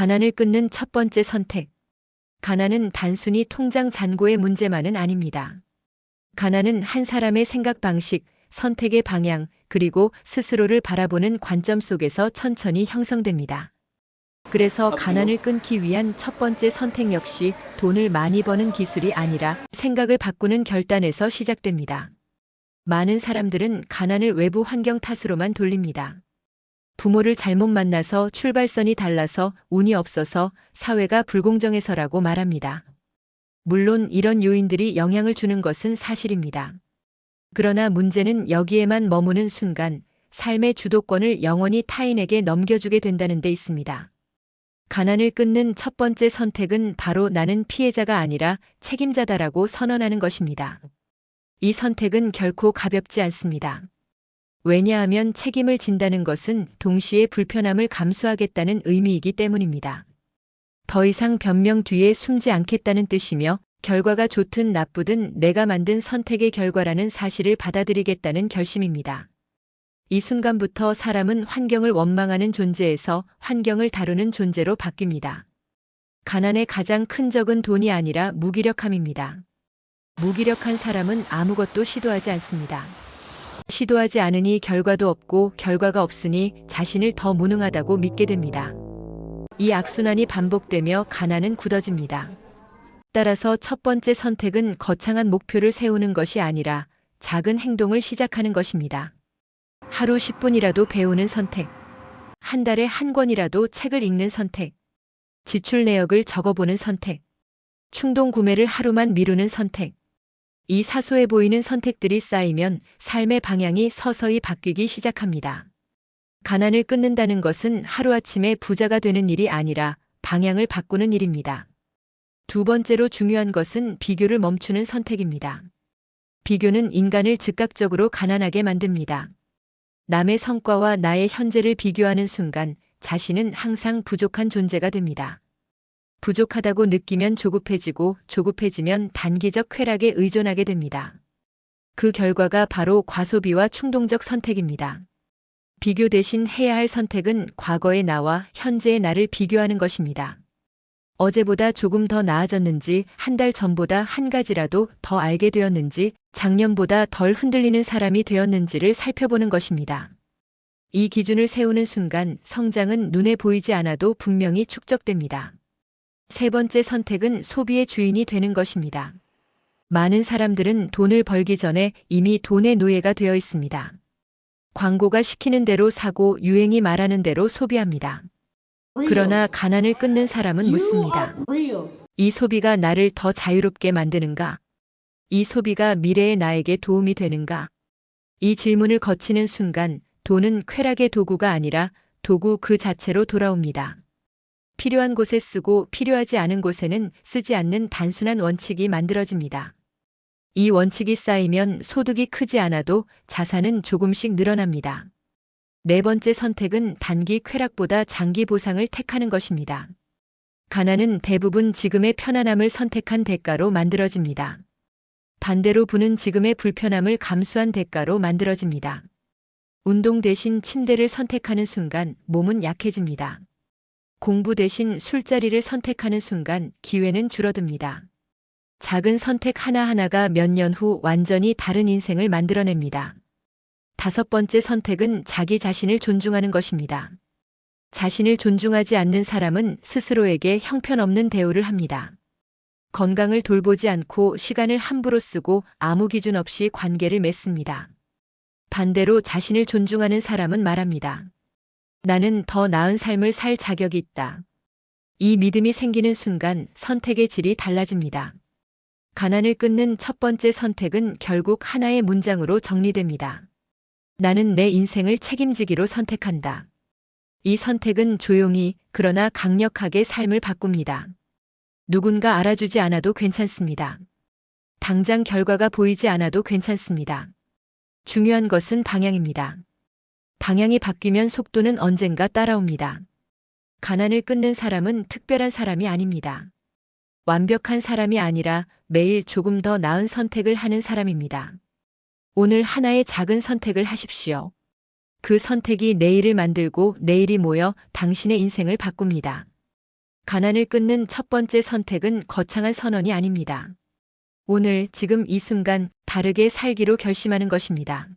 가난을 끊는 첫 번째 선택. 가난은 단순히 통장 잔고의 문제만은 아닙니다. 가난은 한 사람의 생각 방식, 선택의 방향, 그리고 스스로를 바라보는 관점 속에서 천천히 형성됩니다. 그래서 가난을 끊기 위한 첫 번째 선택 역시 돈을 많이 버는 기술이 아니라 생각을 바꾸는 결단에서 시작됩니다. 많은 사람들은 가난을 외부 환경 탓으로만 돌립니다. 부모를 잘못 만나서, 출발선이 달라서, 운이 없어서, 사회가 불공정해서라고 말합니다. 물론 이런 요인들이 영향을 주는 것은 사실입니다. 그러나 문제는 여기에만 머무는 순간 삶의 주도권을 영원히 타인에게 넘겨주게 된다는 데 있습니다. 가난을 끊는 첫 번째 선택은 바로 나는 피해자가 아니라 책임자다라고 선언하는 것입니다. 이 선택은 결코 가볍지 않습니다. 왜냐하면 책임을 진다는 것은 동시에 불편함을 감수하겠다는 의미이기 때문입니다. 더 이상 변명 뒤에 숨지 않겠다는 뜻이며 결과가 좋든 나쁘든 내가 만든 선택의 결과라는 사실을 받아들이겠다는 결심입니다. 이 순간부터 사람은 환경을 원망하는 존재에서 환경을 다루는 존재로 바뀝니다. 가난의 가장 큰 적은 돈이 아니라 무기력함입니다. 무기력한 사람은 아무것도 시도하지 않습니다. 시도하지 않으니 결과도 없고 결과가 없으니 자신을 더 무능하다고 믿게 됩니다. 이 악순환이 반복되며 가난은 굳어집니다. 따라서 첫 번째 선택은 거창한 목표를 세우는 것이 아니라 작은 행동을 시작하는 것입니다. 하루 10분이라도 배우는 선택, 한 달에 한 권이라도 책을 읽는 선택, 지출 내역을 적어보는 선택, 충동 구매를 하루만 미루는 선택. 이 사소해 보이는 선택들이 쌓이면 삶의 방향이 서서히 바뀌기 시작합니다. 가난을 끊는다는 것은 하루아침에 부자가 되는 일이 아니라 방향을 바꾸는 일입니다. 두 번째로 중요한 것은 비교를 멈추는 선택입니다. 비교는 인간을 즉각적으로 가난하게 만듭니다. 남의 성과와 나의 현재를 비교하는 순간 자신은 항상 부족한 존재가 됩니다. 부족하다고 느끼면 조급해지고 조급해지면 단기적 쾌락에 의존하게 됩니다. 그 결과가 바로 과소비와 충동적 선택입니다. 비교 대신 해야 할 선택은 과거의 나와 현재의 나를 비교하는 것입니다. 어제보다 조금 더 나아졌는지, 한 달 전보다 한 가지라도 더 알게 되었는지, 작년보다 덜 흔들리는 사람이 되었는지를 살펴보는 것입니다. 이 기준을 세우는 순간 성장은 눈에 보이지 않아도 분명히 축적됩니다. 세 번째 선택은 소비의 주인이 되는 것입니다. 많은 사람들은 돈을 벌기 전에 이미 돈의 노예가 되어 있습니다. 광고가 시키는 대로 사고 유행이 말하는 대로 소비합니다. 그러나 가난을 끊는 사람은 묻습니다. 이 소비가 나를 더 자유롭게 만드는가? 이 소비가 미래의 나에게 도움이 되는가? 이 질문을 거치는 순간 돈은 쾌락의 도구가 아니라 도구 그 자체로 돌아옵니다. 필요한 곳에 쓰고 필요하지 않은 곳에는 쓰지 않는 단순한 원칙이 만들어집니다. 이 원칙이 쌓이면 소득이 크지 않아도 자산은 조금씩 늘어납니다. 네 번째 선택은 단기 쾌락보다 장기 보상을 택하는 것입니다. 가난은 대부분 지금의 편안함을 선택한 대가로 만들어집니다. 반대로 부는 지금의 불편함을 감수한 대가로 만들어집니다. 운동 대신 침대를 선택하는 순간 몸은 약해집니다. 공부 대신 술자리를 선택하는 순간 기회는 줄어듭니다. 작은 선택 하나하나가 몇 년 후 완전히 다른 인생을 만들어냅니다. 다섯 번째 선택은 자기 자신을 존중하는 것입니다. 자신을 존중하지 않는 사람은 스스로에게 형편없는 대우를 합니다. 건강을 돌보지 않고 시간을 함부로 쓰고 아무 기준 없이 관계를 맺습니다. 반대로 자신을 존중하는 사람은 말합니다. 나는 더 나은 삶을 살 자격이 있다. 이 믿음이 생기는 순간 선택의 질이 달라집니다. 가난을 끊는 첫 번째 선택은 결국 하나의 문장으로 정리됩니다. 나는 내 인생을 책임지기로 선택한다. 이 선택은 조용히 그러나 강력하게 삶을 바꿉니다. 누군가 알아주지 않아도 괜찮습니다. 당장 결과가 보이지 않아도 괜찮습니다. 중요한 것은 방향입니다. 방향이 바뀌면 속도는 언젠가 따라옵니다. 가난을 끊는 사람은 특별한 사람이 아닙니다. 완벽한 사람이 아니라 매일 조금 더 나은 선택을 하는 사람입니다. 오늘 하나의 작은 선택을 하십시오. 그 선택이 내일을 만들고 내일이 모여 당신의 인생을 바꿉니다. 가난을 끊는 첫 번째 선택은 거창한 선언이 아닙니다. 오늘, 지금 이 순간 다르게 살기로 결심하는 것입니다.